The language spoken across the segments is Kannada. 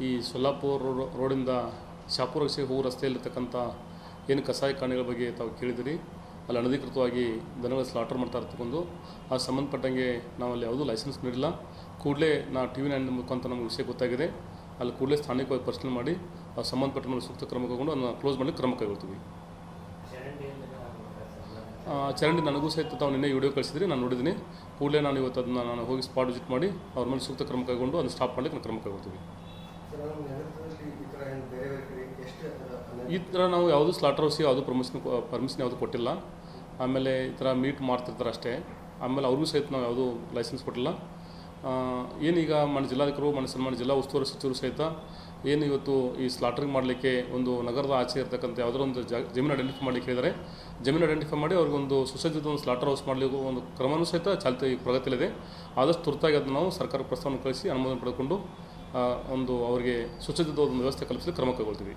ಈ ಸೊಲ್ಲಾಪುರ ರೋಡಿಂದ ಶಾಪುರಕ್ಕೆ ಹೋಗೋ ರಸ್ತೆಯಲ್ಲಿರ್ತಕ್ಕಂಥ ಏನು ಕಸಾಯಿಖಾನೆಗಳ ಬಗ್ಗೆ ತಾವು ಕೇಳಿದಿರಿ. ಅಲ್ಲಿ ಅನಧಿಕೃತವಾಗಿ ದನಗಳ ಸ್ಲಾಟರ್ ಮಾಡ್ತಾ ಇರ್ತಕ್ಕಂಥ ಆ ಸಂಬಂಧಪಟ್ಟಂಗೆ ನಾವಲ್ಲಿ ಯಾವುದೂ ಲೈಸೆನ್ಸ್ ನೀಡಿಲ್ಲ. ಕೂಡಲೇ ಟಿ ವಿ 9 ಮುಖಾಂತರ ನಮಗೆ ವಿಷಯ ಗೊತ್ತಾಗಿದೆ. ಅಲ್ಲಿ ಕೂಡಲೇ ಸ್ಥಾನಿಕವಾಗಿ ಪರಿಶೀಲನೆ ಮಾಡಿ ಆ ಸಂಬಂಧಪಟ್ಟ ಮೇಲೆ ಸೂಕ್ತ ಕ್ರಮ ಕೈಗೊಂಡು ಅದನ್ನು ಕ್ಲೋಸ್ ಮಾಡಲಿಕ್ಕೆ ಕ್ರಮ ಕೈಗೊಳ್ತೀವಿ. ಚರಂಡಿ ನನಗೂ ಸಹಿತ ತಾವು ನಿನ್ನೆ ವಿಡಿಯೋ ಕಳಿಸಿದ್ರಿ, ನಾನು ನೋಡಿದ್ದೀನಿ. ಕೂಡಲೇ ನಾನು ಇವತ್ತು ಅದನ್ನು ನಾನು ಹೋಗಿ ಸ್ಪಾಟ್ ವಿಸಿಟ್ ಮಾಡಿ ಅವ್ರ ಮೇಲೆ ಸೂಕ್ತ ಕ್ರಮ ಕೈಗೊಂಡು ಅದನ್ನು ಸ್ಟಾಪ್ ಮಾಡಲಿಕ್ಕೆ ನಾನು ಕ್ರಮ ಕೈಗೊಳ್ತೀವಿ. ಈ ಥರ ನಾವು ಯಾವುದೂ ಸ್ಲಾಟರ್ ಹೌಸಿಗೆ ಯಾವುದೂ ಪರ್ಮಿಷನ್ ಯಾವುದೂ ಕೊಟ್ಟಿಲ್ಲ. ಆಮೇಲೆ ಈ ಥರ ಮೀಟ್ ಮಾಡ್ತಿರ್ತಾರೆ ಅಷ್ಟೇ. ಆಮೇಲೆ ಅವ್ರಿಗೂ ಸಹಿತ ನಾವು ಯಾವುದೂ ಲೈಸೆನ್ಸ್ ಕೊಟ್ಟಿಲ್ಲ. ಏನೀಗ ಜಿಲ್ಲಾಧಿಕಾರಿಗಳು ಸನ್ಮಾನ್ಯ ಜಿಲ್ಲಾ ಉಸ್ತುವಾರಿ ಸಚಿವರು ಸಹಿತ ಏನು ಇವತ್ತು ಈ ಸ್ಲಾಟರಿಂಗ್ ಮಾಡಲಿಕ್ಕೆ ಒಂದು ನಗರದ ಆಚೆ ಇರತಕ್ಕಂಥ ಯಾವುದೋ ಒಂದು ಜಮೀನು ಐಡೆಂಟಿಫೈ ಮಾಡಲಿಕ್ಕೆ ಹೇಳಿದರೆ, ಜಮೀನು ಐಡೆಂಟಿಫೈ ಮಾಡಿ ಅವ್ರಿಗೊಂದು ಸುಸಜ್ಜಿತ ಒಂದು ಸ್ಲಾಟರ್ ಹೌಸ್ ಮಾಡಲಿಕ್ಕೆ ಒಂದು ಕ್ರಮವೂ ಸಹಿತ ಪ್ರಗತಿಯಲ್ಲಿದೆ. ಆದಷ್ಟು ತುರ್ತಾಗಿ ಅದನ್ನು ನಾವು ಸರ್ಕಾರಕ್ಕೆ ಪ್ರಸ್ತಾವನೆ ಕಳಿಸಿ ಅನುಮೋದನೆ ಪಡೆದುಕೊಂಡು ಒಂದು ಅವರಿಗೆ ಸುಸಜ್ಜಿತ ಒಂದು ವ್ಯವಸ್ಥೆ ಕಲ್ಪಿಸಲಿಕ್ಕೆ ಕ್ರಮ ಕೈಗೊಳ್ತೀವಿ.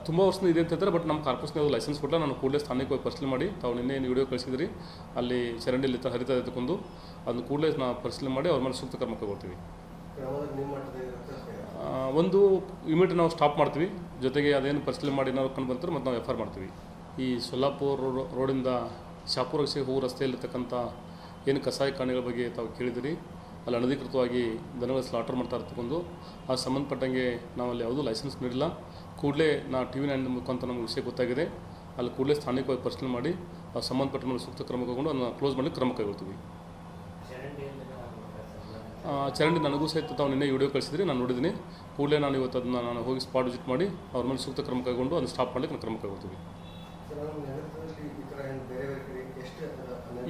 ತುಂಬ ವರ್ಷದಿಂದ ಇದೆ ಅಂತ ಹೇಳ್ತಾರೆ, ಬಟ್ ನಮ್ಮ ಕಾರ್ಪೊರೇಷನ್ ಯಾವುದು ಲೈಸೆನ್ಸ್ ಕೊಟ್ಟಲ್ಲ. ನಾನು ಕೂಡಲೇ ಸ್ಥಾನಿಕವಾಗಿ ಪರಿಶೀಲನೆ ಮಾಡಿ ತಾವು ನಿನ್ನೆ ವಿಡಿಯೋ ಕಳಿಸಿದ್ರಿ, ಅಲ್ಲಿ ಚರಂಡಿಯಲ್ಲಿ ಹರಿತಾ ಇದ್ದುಕೊಂಡು ಅದನ್ನು ಕೂಡಲೇ ನಾವು ಪರಿಶೀಲನೆ ಮಾಡಿ ಅವ್ರ ಮೇಲೆ ಸೂಕ್ತ ಕ್ರಮ ಕೈಗೊಳ್ತೀವಿ. ಒಂದು ಇಮಿಡಿಯೇಟ್ ನಾವು ಸ್ಟಾಪ್ ಮಾಡ್ತೀವಿ. ಜೊತೆಗೆ ಅದೇನು ಪರಿಶೀಲನೆ ಮಾಡಿ ಏನಾದ್ರು ಕಂಡು ಬಂತಾರೆ ಮತ್ತು ನಾವು FIR ಮಾಡ್ತೀವಿ. ಈ ಸೊಲ್ಲಾಪುರ ರೋಡಿಂದ ಶಾಪುರಕ್ಕೆ ಹೋಗೋ ರಸ್ತೆಯಲ್ಲಿರ್ತಕ್ಕಂಥ ಏನು ಕಸಾಯಿಖಾನೆಗಳ ಬಗ್ಗೆ ತಾವು ಕೇಳಿದಿರಿ. ಅಲ್ಲಿ ಅನಧಿಕೃತವಾಗಿ ದನಗಳ ಸ್ಲಾಟರ್ ಮಾಡ್ತಾ ಇರ್ತಕ್ಕಂಥ ಆ ಸಂಬಂಧಪಟ್ಟಂಗೆ ನಾವಲ್ಲಿ ಯಾವುದೂ ಲೈಸೆನ್ಸ್ ನೀಡಿಲ್ಲ. ಕೂಡಲೇ ಟಿ ವಿ 9 ಮುಖಾಂತರ ನಮಗೆ ವಿಷಯ ಗೊತ್ತಾಗಿದೆ. ಅಲ್ಲಿ ಕೂಡಲೇ ಸ್ಥಾನಿಕವಾಗಿ ಪರಿಶೀಲನೆ ಮಾಡಿ ಆ ಸಂಬಂಧಪಟ್ಟ ಮೇಲೆ ಸೂಕ್ತ ಕ್ರಮ ಕೈಗೊಂಡು ಅದನ್ನು ಕ್ಲೋಸ್ ಮಾಡಲಿಕ್ಕೆ ಕ್ರಮ ಕೈಗೊಳ್ತೀವಿ. ಚರಂಡಿ ನನಗೂ ಸಹಿತ ತಾವು ನಿನ್ನೆ ವಿಡಿಯೋ ಕಳಿಸಿದ್ರಿ, ನಾನು ನೋಡಿದ್ದೀನಿ. ಕೂಡಲೇ ನಾನು ಇವತ್ತು ಅದನ್ನು ನಾನು ಹೋಗಿ ಸ್ಪಾಟ್ ವಿಸಿಟ್ ಮಾಡಿ ಅವ್ರ ಮೇಲೆ ಸೂಕ್ತ ಕ್ರಮ ಕೈಗೊಂಡು ಅದನ್ನು ಸ್ಟಾಪ್ ಮಾಡಲಿಕ್ಕೆ ನಾನು ಕ್ರಮ ಕೈಗೊಳ್ತೀವಿ.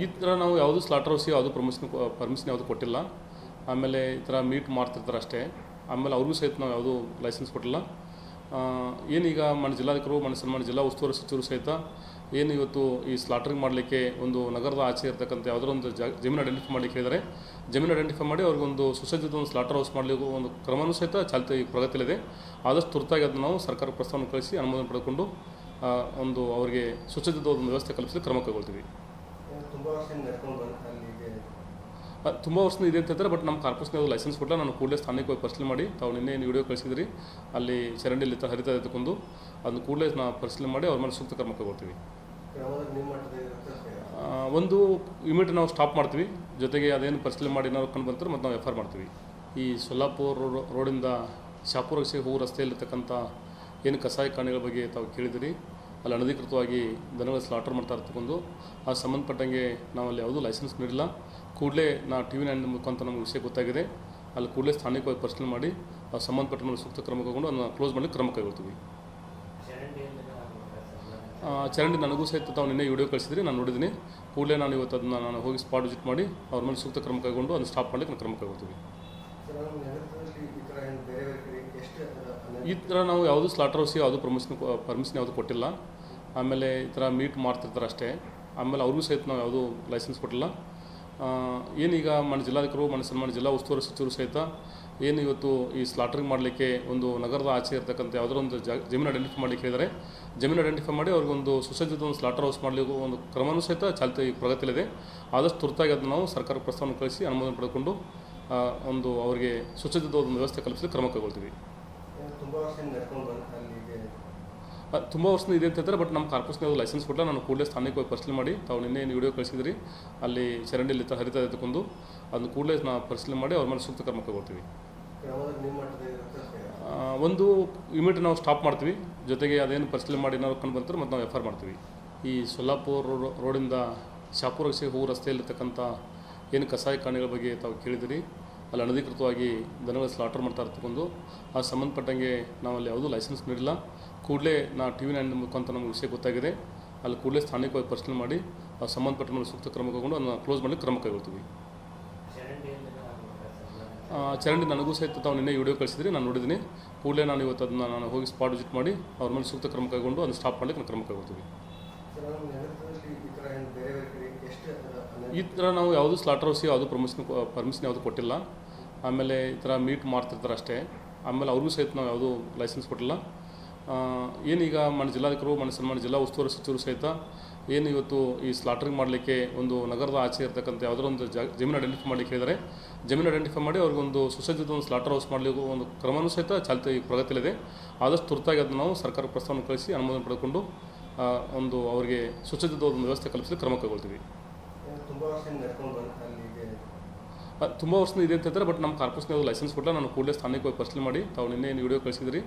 ಈ ಥರ ನಾವು ಯಾವುದೂ ಸ್ಲಾಟರ್ ಹೌಸಿಗೆ ಯಾವುದೂ ಪರ್ಮಿಷನ್ ಯಾವುದೂ ಕೊಟ್ಟಿಲ್ಲ. ಆಮೇಲೆ ಈ ಥರ ಮೀಟ್ ಮಾಡ್ತಿರ್ತಾರೆ ಅಷ್ಟೇ. ಆಮೇಲೆ ಅವ್ರಿಗೂ ಸಹಿತ ನಾವು ಯಾವುದೂ ಲೈಸೆನ್ಸ್ ಕೊಟ್ಟಿಲ್ಲ. ಏನೀಗ ಜಿಲ್ಲಾಧಿಕಾರಿಗಳು ಸನ್ಮಾನ್ಯ ಜಿಲ್ಲಾ ಉಸ್ತುವಾರಿ ಸಚಿವರು ಸಹಿತ ಏನು ಇವತ್ತು ಈ ಸ್ಲಾಟರಿಂಗ್ ಮಾಡಲಿಕ್ಕೆ ಒಂದು ನಗರದ ಆಚೆ ಇರತಕ್ಕಂಥ ಯಾವುದೋ ಒಂದು ಜಮೀನು ಐಡೆಂಟಿಫೈ ಮಾಡಲಿಕ್ಕೆ ಹೇಳಿದರೆ, ಜಮೀನು ಐಡೆಂಟಿಫೈ ಮಾಡಿ ಅವ್ರಿಗೊಂದು ಸುಸಜ್ಜಿತ ಒಂದು ಸ್ಲಾಟರ್ ಹೌಸ್ ಮಾಡಲಿಕ್ಕೆ ಒಂದು ಕ್ರಮವೂ ಸಹಿತ ಪ್ರಗತಿಯಲ್ಲಿದೆ. ಆದಷ್ಟು ತುರ್ತಾಗಿ ಅದನ್ನು ನಾವು ಸರ್ಕಾರಕ್ಕೆ ಪ್ರಸ್ತಾವನೆ ಕಳಿಸಿ ಅನುಮೋದನೆ ಪಡೆದುಕೊಂಡು ಒಂದು ಅವರಿಗೆ ಸುಸಜ್ಜಿತ ಒಂದು ವ್ಯವಸ್ಥೆ ಕಲ್ಪಿಸಲಿಕ್ಕೆ ಕ್ರಮ ಕೈಗೊಳ್ತೀವಿ. ತುಂಬ ವರ್ಷದಿಂದ ಇದೆ ಅಂತ ಹೇಳ್ತಾರೆ, ಬಟ್ ನಮ್ಮ ಕಾರ್ಪೊರೇಷನ್ ಯಾವುದು ಲೈಸೆನ್ಸ್ ಕೊಟ್ಟಲ್ಲ. ನಾನು ಕೂಡಲೇ ಸ್ಥಾನಿಕವಾಗಿ ಪರಿಶೀಲನೆ ಮಾಡಿ ತಾವು ನಿನ್ನೆ ವಿಡಿಯೋ ಕಳಿಸಿದ್ರಿ, ಅಲ್ಲಿ ಚರಂಡಿಯಲ್ಲಿ ಹರಿತಾ ಇದ್ದುಕೊಂಡು ಅದನ್ನು ಕೂಡಲೇ ನಾವು ಪರಿಶೀಲನೆ ಮಾಡಿ ಅವ್ರ ಮೇಲೆ ಸೂಕ್ತ ಕ್ರಮ ಕೈಗೊಳ್ತೀವಿ. ಒಂದು ಇಮಿಡಿಯೇಟ್ ನಾವು ಸ್ಟಾಪ್ ಮಾಡ್ತೀವಿ. ಜೊತೆಗೆ ಅದೇನು ಪರಿಶೀಲನೆ ಮಾಡಿ ಏನಾದ್ರು ಕಂಡು ಬಂತಾರೆ ಮತ್ತು ನಾವು FIR ಮಾಡ್ತೀವಿ. ಈ ಸೊಲ್ಲಾಪುರ ರೋಡಿಂದ ಶಾಪುರಕ್ಕೆ ಹೋಗೋ ರಸ್ತೆಯಲ್ಲಿರ್ತಕ್ಕಂಥ ಏನು ಕಸಾಯಿಖಾನೆಗಳ ಬಗ್ಗೆ ತಾವು ಕೇಳಿದಿರಿ. ಅಲ್ಲಿ ಅನಧಿಕೃತವಾಗಿ ದನಗಳ ಸ್ಲಾಟರ್ ಮಾಡ್ತಾ ಇರ್ತಕ್ಕಂಥ ಆ ಸಂಬಂಧಪಟ್ಟಂಗೆ ನಾವಲ್ಲಿ ಯಾವುದೂ ಲೈಸೆನ್ಸ್ ನೀಡಿಲ್ಲ. ಕೂಡಲೇ ಟಿ ವಿ 9 ಮುಖಾಂತರ ನಮಗೆ ವಿಷಯ ಗೊತ್ತಾಗಿದೆ. ಅಲ್ಲಿ ಕೂಡಲೇ ಸ್ಥಾನಿಕವಾಗಿ ಪರಿಶೀಲನೆ ಮಾಡಿ ಆ ಸಂಬಂಧಪಟ್ಟ ಮೇಲೆ ಸೂಕ್ತ ಕ್ರಮ ಕೈಗೊಂಡು ಅದನ್ನು ಕ್ಲೋಸ್ ಮಾಡಲಿಕ್ಕೆ ಕ್ರಮ ಕೈಗೊಳ್ತೀವಿ. ಚರಂಡಿ ನನಗೂ ಸಹಿತ ತಾವು ನಿನ್ನೆ ವಿಡಿಯೋ ಕಳಿಸಿದ್ರಿ, ನಾನು ನೋಡಿದ್ದೀನಿ. ಕೂಡಲೇ ನಾನು ಇವತ್ತು ಅದನ್ನು ನಾನು ಹೋಗಿ ಸ್ಪಾಟ್ ವಿಸಿಟ್ ಮಾಡಿ ಅವ್ರ ಮೇಲೆ ಸೂಕ್ತ ಕ್ರಮ ಕೈಗೊಂಡು ಅದನ್ನು ಸ್ಟಾಪ್ ಮಾಡಲಿಕ್ಕೆ ನಾನು ಕ್ರಮ ಕೈಗೊಳ್ತೀವಿ. ಈ ಥರ ನಾವು ಯಾವುದೂ ಸ್ಲಾಟರ್ ಹೌಸಿಗೆ ಯಾವುದೂ ಪರ್ಮಿಷನ್ ಯಾವುದೂ ಕೊಟ್ಟಿಲ್ಲ. ಆಮೇಲೆ ಈ ಥರ ಮೀಟ್ ಮಾಡ್ತಿರ್ತಾರೆ ಅಷ್ಟೇ. ಆಮೇಲೆ ಅವ್ರಿಗೂ ಸಹಿತ ನಾವು ಯಾವುದೂ ಲೈಸೆನ್ಸ್ ಕೊಟ್ಟಿಲ್ಲ. ಏನೀಗ ಜಿಲ್ಲಾಧಿಕಾರಿಗಳು ಸನ್ಮಾನ್ಯ ಜಿಲ್ಲಾ ಉಸ್ತುವಾರಿ ಸಚಿವರು ಸಹಿತ ಏನು ಇವತ್ತು ಈ ಸ್ಲಾಟರಿಂಗ್ ಮಾಡಲಿಕ್ಕೆ ಒಂದು ನಗರದ ಆಚೆ ಇರತಕ್ಕಂಥ ಯಾವುದೋ ಒಂದು ಜಮೀನು ಐಡೆಂಟಿಫೈ ಮಾಡಲಿಕ್ಕೆ ಹೇಳಿದರೆ, ಜಮೀನು ಐಡೆಂಟಿಫೈ ಮಾಡಿ ಅವ್ರಿಗೊಂದು ಸುಸಜ್ಜಿತ ಒಂದು ಸ್ಲಾಟರ್ ಹೌಸ್ ಮಾಡಲಿಕ್ಕೆ ಒಂದು ಕ್ರಮವೂ ಸಹಿತ ಪ್ರಗತಿಯಲ್ಲಿದೆ. ಆದಷ್ಟು ತುರ್ತಾಗಿ ಅದನ್ನು ನಾವು ಸರ್ಕಾರಕ್ಕೆ ಪ್ರಸ್ತಾವನೆ ಕಳಿಸಿ ಅನುಮೋದನೆ ಪಡೆದುಕೊಂಡು ಒಂದು ಅವರಿಗೆ ಸುಸಜ್ಜಿತ ಒಂದು ವ್ಯವಸ್ಥೆ ಕಲ್ಪಿಸಲಿಕ್ಕೆ ಕ್ರಮ ಕೈಗೊಳ್ತೀವಿ. ತುಂಬ ವರ್ಷದಿಂದ ಇದೆ ಅಂತ ಹೇಳ್ತಾರೆ, ಬಟ್ ನಮ್ಮ ಕಾರ್ಪೊರೇಷನ್ ಯಾವುದು ಲೈಸೆನ್ಸ್ ಕೊಟ್ಟಲ್ಲ. ನಾನು ಕೂಡಲೇ ಸ್ಥಾನಿಕವಾಗಿ ಪರಿಶೀಲನೆ ಮಾಡಿ ತಾವು ನಿನ್ನೆ ವಿಡಿಯೋ ಕಳಿಸಿದ್ರಿ, ಅಲ್ಲಿ ಚರಂಡಿಯಲ್ಲಿ ಹರಿತಾ ಇದ್ದುಕೊಂಡು ಅದನ್ನು ಕೂಡಲೇ ನಾವು ಪರಿಶೀಲನೆ ಮಾಡಿ ಅವ್ರ ಮೇಲೆ ಸೂಕ್ತ ಕ್ರಮ ಕೈಗೊಳ್ತೀವಿ. ಒಂದು ಇಮಿಡಿಯೇಟ್ ನಾವು ಸ್ಟಾಪ್ ಮಾಡ್ತೀವಿ. ಜೊತೆಗೆ ಅದೇನು ಪರಿಶೀಲನೆ ಮಾಡಿ ಏನಾದ್ರು ಕಂಡು ಬಂತಾರೆ ಮತ್ತು ನಾವು FIR ಮಾಡ್ತೀವಿ. ಈ ಸೊಲ್ಲಾಪುರ ರೋಡಿಂದ ಶಾಪುರಕ್ಕೆ ಹೋಗೋ ರಸ್ತೆಯಲ್ಲಿರ್ತಕ್ಕಂಥ ಏನು ಕಸಾಯಿಖಾನೆಗಳ ಬಗ್ಗೆ ತಾವು ಕೇಳಿದಿರಿ. ಅಲ್ಲಿ ಅನಧಿಕೃತವಾಗಿ ದನಗಳ ಸ್ಲಾಟರ್ ಮಾಡ್ತಾ ಇರ್ತಕ್ಕಂಥ ಆ ಸಂಬಂಧಪಟ್ಟಂಗೆ ನಾವಲ್ಲಿ ಯಾವುದೂ ಲೈಸೆನ್ಸ್ ನೀಡಿಲ್ಲ. ಕೂಡಲೇ ಟಿ ವಿ 9 ಮುಖಾಂತರ ನಮಗೆ ವಿಷಯ ಗೊತ್ತಾಗಿದೆ. ಅಲ್ಲಿ ಕೂಡಲೇ ಸ್ಥಾನಿಕವಾಗಿ ಪರಿಶೀಲನೆ ಮಾಡಿ ಆ ಸಂಬಂಧಪಟ್ಟ ಮೇಲೆ ಸೂಕ್ತ ಕ್ರಮ ಕೈಗೊಂಡು ಅದನ್ನು ಕ್ಲೋಸ್ ಮಾಡಲಿಕ್ಕೆ ಕ್ರಮ ಕೈಗೊಳ್ತೀವಿ. ಚರಂಡಿ ನನಗೂ ಸಹಿತ ತಾವು ನಿನ್ನೆ ವಿಡಿಯೋ ಕಳಿಸಿದ್ರಿ, ನಾನು ನೋಡಿದ್ದೀನಿ. ಕೂಡಲೇ ನಾನು ಇವತ್ತು ಅದನ್ನು ನಾನು ಹೋಗಿ ಸ್ಪಾಟ್ ವಿಸಿಟ್ ಮಾಡಿ ಅವ್ರ ಮೇಲೆ ಸೂಕ್ತ ಕ್ರಮ ಕೈಗೊಂಡು ಅದನ್ನು ಸ್ಟಾಪ್ ಮಾಡಲಿಕ್ಕೆ ನಾನು ಕ್ರಮ ಕೈಗೊಳ್ತೀವಿ. ಈ ಥರ ನಾವು ಯಾವುದೂ ಸ್ಲಾಟರ್ ಹೌಸಿಗೆ ಯಾವುದೂ ಪರ್ಮಿಷನ್ ಯಾವುದೂ ಕೊಟ್ಟಿಲ್ಲ. ಆಮೇಲೆ ಈ ಥರ ಮೀಟ್ ಮಾಡ್ತಿರ್ತಾರೆ ಅಷ್ಟೇ. ಆಮೇಲೆ ಅವ್ರಿಗೂ ಸಹಿತ ನಾವು ಯಾವುದೂ ಲೈಸೆನ್ಸ್ ಕೊಟ್ಟಿಲ್ಲ. ಏನೀಗ ಜಿಲ್ಲಾಧಿಕಾರಿಗಳು ಸನ್ಮಾನ್ಯ ಜಿಲ್ಲಾ ಉಸ್ತುವಾರಿ ಸಚಿವರು ಸಹಿತ ಏನು ಇವತ್ತು ಈ ಸ್ಲಾಟರಿಂಗ್ ಮಾಡಲಿಕ್ಕೆ ಒಂದು ನಗರದ ಆಚೆ ಇರತಕ್ಕಂಥ ಯಾವುದೋ ಒಂದು ಜಮೀನು ಐಡೆಂಟಿಫೈ ಮಾಡಲಿಕ್ಕೆ ಹೇಳಿದರೆ ಜಮೀನು ಐಡೆಂಟಿಫೈ ಮಾಡಿ ಅವ್ರಿಗೊಂದು ಸುಸಜ್ಜಿತ ಒಂದು ಸ್ಲಾಟರ್ ಹೌಸ್ ಮಾಡಲಿಕ್ಕೆ ಒಂದು ಕ್ರಮವೂ ಸಹಿತ ಚಾಲ್ತಿ ಪ್ರಗತಿಯಲ್ಲಿದೆ. ಆದಷ್ಟು ತುರ್ತಾಗಿ ಅದನ್ನು ನಾವು ಸರ್ಕಾರ ಪ್ರಸ್ತಾವನೆ ಕಳಿಸಿ ಅನುಮೋದನೆ ಪಡೆದುಕೊಂಡು ಒಂದು ಅವರಿಗೆ ಸುಸಜ್ಜಿತ ಒಂದು ವ್ಯವಸ್ಥೆ ಕಲ್ಪಿಸಲು ಕ್ರಮ ಕೈಗೊಳ್ತೀವಿ. ತುಂಬ ವರ್ಷದಿಂದ ಇದೆ ಅಂತ ಹೇಳ್ತಾರೆ, ಬಟ್ ನಮ್ಮ ಕಾರ್ಪೊರೇಷನ್ ಯಾವುದು ಲೈಸೆನ್ಸ್ ಕೊಟ್ಟಲ್ಲ. ನಾನು ಕೂಡಲೇ ಸ್ಥಾನಿಕ ಹೋಗಿ ಪರಿಶೀಲನೆ ಮಾಡಿ ತಾವು ನಿನ್ನೆ ಏನು ವಿಡಿಯೋ ಕಳಿಸಿದ್ರಿ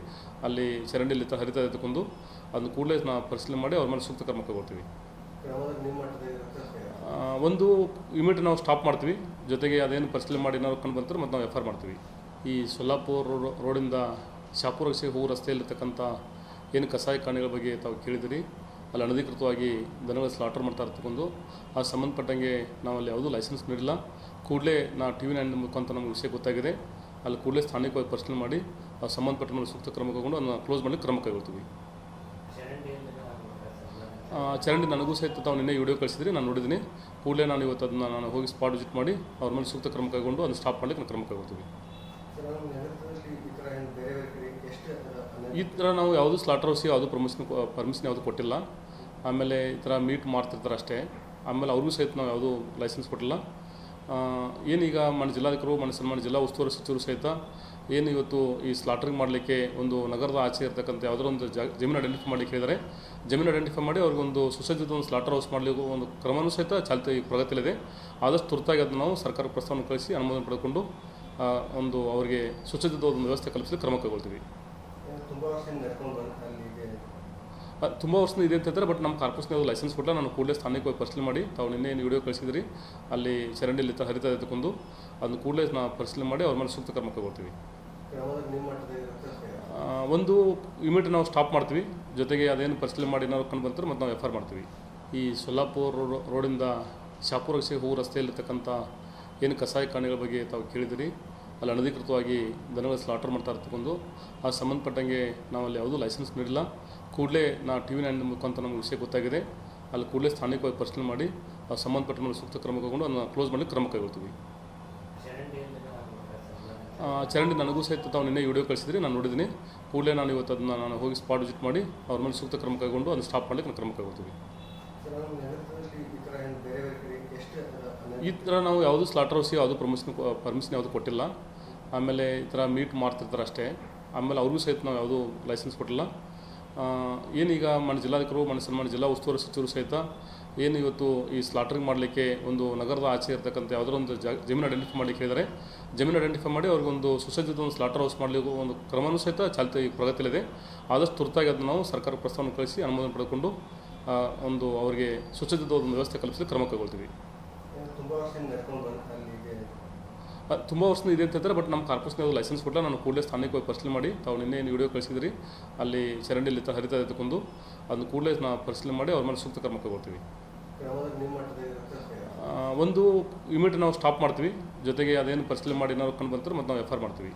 ಅಲ್ಲಿ ಚರಂಡಿಯಲ್ಲಿ ಹರಿತಾ ಎತ್ತುಕೊಂಡು ಅದನ್ನು ಕೂಡಲೇ ನಾವು ಪರಿಶೀಲನೆ ಮಾಡಿ ಅವ್ರ ಮೇಲೆ ಸೂಕ್ತ ಕ್ರಮ ಕೈಗೊಳ್ತೀವಿ. ಒಂದು ಇಮಿಡಿಯೇಟ್ ನಾವು ಸ್ಟಾಪ್ ಮಾಡ್ತೀವಿ, ಜೊತೆಗೆ ಅದೇನು ಪರಿಶೀಲನೆ ಮಾಡಿ ಏನಾದ್ರು ಕಂಡು ಬಂತಾರೆ ಮತ್ತು ನಾವು FIR ಮಾಡ್ತೀವಿ. ಈ ಸೊಲ್ಲಾಪುರ ರೋಡಿಂದ ಶಾಪುರಕ್ಕೆ ಹೋಗೋ ರಸ್ತೆಯಲ್ಲಿರ್ತಕ್ಕಂಥ ಏನು ಕಸಾಯಿ ಖಾನೆಗಳ ಬಗ್ಗೆ ತಾವು ಕೇಳಿದಿರಿ, ಅಲ್ಲಿ ಅನಧಿಕೃತವಾಗಿ ದನಗಳ ಸ್ಲಾಟರ್ ಮಾಡ್ತಾ ಇರ್ತಕೊಂಡು ಆ ಸಂಬಂಧಪಟ್ಟಂಗೆ ನಾವಲ್ಲಿ ಯಾವುದೂ ಲೈಸೆನ್ಸ್ ನೀಡಿಲ್ಲ. ಕೂಡಲೇ ನಾ TV9 ಮುಖಾಂತರ ನಮಗೆ ವಿಷಯ ಗೊತ್ತಾಗಿದೆ, ಅಲ್ಲಿ ಕೂಡಲೇ ಸ್ಥಾನಿಕವಾಗಿ ಪರಿಶೀಲನೆ ಮಾಡಿ ಆ ಸಂಬಂಧಪಟ್ಟ ಮೇಲೆ ಸೂಕ್ತ ಕ್ರಮ ಕೈಗೊಂಡು ಅದನ್ನು ಕ್ಲೋಸ್ ಮಾಡಿ ಕ್ರಮ ಕೈಗೊಳ್ತೀವಿ. ಚರಂಡಿ ನನಗೂ ಸಹಿತ ತಾವು ನಿನ್ನೆ ವಿಡಿಯೋ ಕಳಿಸಿದ್ರಿ, ನಾನು ನೋಡಿದ್ದೀನಿ. ಕೂಡಲೇ ನಾನು ಇವತ್ತು ಅದನ್ನು ನಾನು ಹೋಗಿ ಸ್ಪಾಟ್ ವಿಸಿಟ್ ಮಾಡಿ ಅವ್ರ ಮೇಲೆ ಸೂಕ್ತ ಕ್ರಮ ಕೈಗೊಂಡು ಅದನ್ನು ಸ್ಟಾಪ್ ಮಾಡಲಿಕ್ಕೆ ನಾನು ಕ್ರಮ ಕೈಗೊಳ್ತೀವಿ. ಈ ಥರ ನಾವು ಯಾವುದೂ ಸ್ಲಾಟರ್ ಹೌಸಿಗೆ ಯಾವುದೂ ಪರ್ಮಿಷನ್ ಯಾವುದೂ ಕೊಟ್ಟಿಲ್ಲ. ಆಮೇಲೆ ಈ ಥರ ಮೀಟ್ ಮಾಡ್ತಿರ್ತಾರೆ ಅಷ್ಟೇ. ಆಮೇಲೆ ಅವ್ರಿಗೂ ಸಹಿತ ನಾವು ಯಾವುದೂ ಲೈಸೆನ್ಸ್ ಕೊಟ್ಟಿಲ್ಲ. ಏನೀಗ ಜಿಲ್ಲಾಧಿಕಾರಿಗಳು ಸನ್ಮಾನ್ಯ ಜಿಲ್ಲಾ ಉಸ್ತುವಾರಿ ಸಚಿವರು ಸಹಿತ ಏನು ಇವತ್ತು ಈ ಸ್ಲಾಟರಿಂಗ್ ಮಾಡಲಿಕ್ಕೆ ಒಂದು ನಗರದ ಆಚೆ ಇರತಕ್ಕಂಥ ಯಾವುದೋ ಒಂದು ಜಮೀನು ಐಡೆಂಟಿಫೈ ಮಾಡಲಿಕ್ಕೆ ಹೇಳಿದರೆ ಜಮೀನು ಐಡೆಂಟಿಫೈ ಮಾಡಿ ಅವ್ರಿಗೊಂದು ಸುಸಜ್ಜಿತ ಒಂದು ಸ್ಲಾಟರ್ ಹೌಸ್ ಮಾಡಲಿಕ್ಕೆ ಒಂದು ಕ್ರಮವೂ ಸಹಿತ ಚಾಲ್ತಿ ಪ್ರಗತಿಯಲ್ಲಿದೆ. ಆದಷ್ಟು ತುರ್ತಾಗಿ ಅದನ್ನು ನಾವು ಸರ್ಕಾರ ಪ್ರಸ್ತಾವನೆ ಕಳಿಸಿ ಅನುಮೋದನೆ ಪಡೆದುಕೊಂಡು ಒಂದು ಅವರಿಗೆ ಸುಸಜ್ಜಿತ ಒಂದು ವ್ಯವಸ್ಥೆ ಕಲ್ಪಿಸಲು ಕ್ರಮ ಕೈಗೊಳ್ತೀವಿ. ತುಂಬ ವರ್ಷದಿಂದ ಇದೆ ಅಂತ ಹೇಳ್ತಾರೆ, ಬಟ್ ನಮ್ಮ ಕಾರ್ಪೊರೇಷನ್ ಯಾವುದು ಲೈಸೆನ್ಸ್ ಕೊಟ್ಟಲ್ಲ. ನಾನು ಕೂಡಲೇ ಸ್ಥಾನಿಕ ಹೋಗಿ ಪರಿಶೀಲನೆ ಮಾಡಿ ತಾವು ನಿನ್ನೆ ಏನು ವಿಡಿಯೋ ಕಳಿಸಿದ್ರಿ ಅಲ್ಲಿ ಚರಂಡಿಯಲ್ಲಿ ಹರಿತಾ ಎತ್ತುಕೊಂಡು ಅದನ್ನು ಕೂಡಲೇ ನಾವು ಪರಿಶೀಲನೆ ಮಾಡಿ ಅವ್ರ ಮೇಲೆ ಸೂಕ್ತ ಕ್ರಮ ಕೈಗೊಳ್ತೀವಿ. ಒಂದು ಇಮಿಡಿಯೇಟ್ ನಾವು ಸ್ಟಾಪ್ ಮಾಡ್ತೀವಿ, ಜೊತೆಗೆ ಅದೇನು ಪರಿಶೀಲನೆ ಮಾಡಿ ಏನಾದ್ರು ಕಂಡು ಬಂತಾರೆ ಮತ್ತು ನಾವು FIR ಮಾಡ್ತೀವಿ. ಈ ಸೊಲ್ಲಾಪುರ ರೋಡಿಂದ ಶಾಪುರಕ್ಕೆ ಹೋಗೋ ರಸ್ತೆಯಲ್ಲಿರ್ತಕ್ಕಂಥ ಏನು ಕಸಾಯಿ ಖಾನೆಗಳ ಬಗ್ಗೆ ತಾವು ಕೇಳಿದಿರಿ, ಅಲ್ಲಿ ಅನಧಿಕೃತವಾಗಿ ದನಗಳ ಸ್ಲಾಟರ್ ಮಾಡ್ತಾ ಇರ್ತಕೊಂಡು ಆ ಸಂಬಂಧಪಟ್ಟಂಗೆ ನಾವಲ್ಲಿ ಯಾವುದೂ ಲೈಸೆನ್ಸ್ ನೀಡಿಲ್ಲ. ಕೂಡಲೇ ನಾ TV9 ಮುಖಾಂತರ ನಮಗೆ ವಿಷಯ ಗೊತ್ತಾಗಿದೆ, ಅಲ್ಲಿ ಕೂಡಲೇ ಸ್ಥಾನಿಕವಾಗಿ ಪರಿಶೀಲನೆ ಮಾಡಿ ಆ ಸಂಬಂಧಪಟ್ಟ ಮೇಲೆ ಸೂಕ್ತ ಕ್ರಮ ಕೈಗೊಂಡು ಅದನ್ನು ಕ್ಲೋಸ್ ಮಾಡಲಿಕ್ಕೆ ಕ್ರಮ ಕೈಗೊಳ್ತೀವಿ. ಚರಂಡಿ ನನಗೂ ಸಹಿತ ತಾವು ನಿನ್ನೆ ವಿಡಿಯೋ ಕಳಿಸಿದ್ರಿ, ನಾನು ನೋಡಿದ್ದೀನಿ. ಕೂಡಲೇ ನಾನು ಇವತ್ತು ಅದನ್ನು ನಾನು ಹೋಗಿ ಸ್ಪಾಟ್ ವಿಸಿಟ್ ಮಾಡಿ ಅವ್ರ ಮೇಲೆ ಸೂಕ್ತ ಕ್ರಮ ಕೈಗೊಂಡು ಅದನ್ನು ಸ್ಟಾಪ್ ಮಾಡಲಿಕ್ಕೆ ನಾನು ಕ್ರಮ ಕೈಗೊಳ್ತೀವಿ. ಈ ಥರ ನಾವು ಯಾವುದೂ ಸ್ಲಾಟರ್ ಹೌಸಿಗೆ ಯಾವುದೂ ಪರ್ಮಿಷನ್ ಯಾವುದೂ ಕೊಟ್ಟಿಲ್ಲ. ಆಮೇಲೆ ಈ ಥರ ಮೀಟ್ ಮಾಡ್ತಿರ್ತಾರೆ ಅಷ್ಟೇ. ಆಮೇಲೆ ಅವ್ರಿಗೂ ಸಹಿತ ನಾವು ಯಾವುದೂ ಲೈಸೆನ್ಸ್ ಕೊಟ್ಟಿಲ್ಲ. ಏನೀಗ ಜಿಲ್ಲಾಧಿಕಾರಿಗಳು ಸನ್ಮಾನ್ಯ ಜಿಲ್ಲಾ ಉಸ್ತುವಾರಿ ಸಚಿವರು ಸಹಿತ ಏನು ಇವತ್ತು ಈ ಸ್ಲಾಟರಿಂಗ್ ಮಾಡಲಿಕ್ಕೆ ಒಂದು ನಗರದ ಆಚೆ ಇರತಕ್ಕಂಥ ಯಾವುದೋ ಒಂದು ಜಮೀನು ಐಡೆಂಟಿಫೈ ಮಾಡಲಿಕ್ಕೆ ಹೇಳಿದರೆ ಜಮೀನು ಐಡೆಂಟಿಫೈ ಮಾಡಿ ಅವ್ರಿಗೊಂದು ಸುಸಜ್ಜಿತ ಒಂದು ಸ್ಲಾಟರ್ ಹೌಸ್ ಮಾಡಲಿಕ್ಕೆ ಒಂದು ಕ್ರಮವೂ ಸಹಿತ ಚಾಲ್ತಿ ಪ್ರಗತಿಯಲ್ಲಿದೆ. ಆದಷ್ಟು ತುರ್ತಾಗಿ ಅದನ್ನು ನಾವು ಸರ್ಕಾರ ಪ್ರಸ್ತಾವನೆ ಕಳಿಸಿ ಅನುಮೋದನೆ ಪಡೆದುಕೊಂಡು ಒಂದು ಅವರಿಗೆ ಸುಸಜ್ಜಿತ ಒಂದು ವ್ಯವಸ್ಥೆ ಕಲ್ಪಿಸಲು ಕ್ರಮ ಕೈಗೊಳ್ತೀವಿ. ತುಂಬ ವರ್ಷದಿಂದ ಇದೆ ಅಂತ ಹೇಳ್ತಾರೆ, ಬಟ್ ನಮ್ಮ ಕಾರ್ಪೊರೇಷನ್ ಯಾವುದು ಲೈಸೆನ್ಸ್ ಕೊಟ್ಟಲ್ಲ. ನಾನು ಕೂಡಲೇ ಸ್ಥಾನಿಕ ಹೋಗಿ ಪರಿಶೀಲನೆ ಮಾಡಿ ತಾವು ನಿನ್ನೆ ಏನು ವಿಡಿಯೋ ಕಳಿಸಿದ್ರಿ ಅಲ್ಲಿ ಚರಂಡಿಯಲ್ಲಿ ಹರಿತಾ ಎತ್ತುಕೊಂಡು ಅದನ್ನು ಕೂಡಲೇ ನಾವು ಪರಿಶೀಲನೆ ಮಾಡಿ ಅವ್ರ ಮೇಲೆ ಸೂಕ್ತ ಕ್ರಮ ಕೈಗೊಳ್ತೀವಿ. ಒಂದು ಇಮಿಡಿಯೇಟ್ ನಾವು ಸ್ಟಾಪ್ ಮಾಡ್ತೀವಿ, ಜೊತೆಗೆ ಅದೇನು ಪರಿಶೀಲನೆ ಮಾಡಿ ಏನಾದ್ರು ಕಂಡು ಬಂತಾರೆ ಮತ್ತು ನಾವು FIR ಮಾಡ್ತೀವಿ.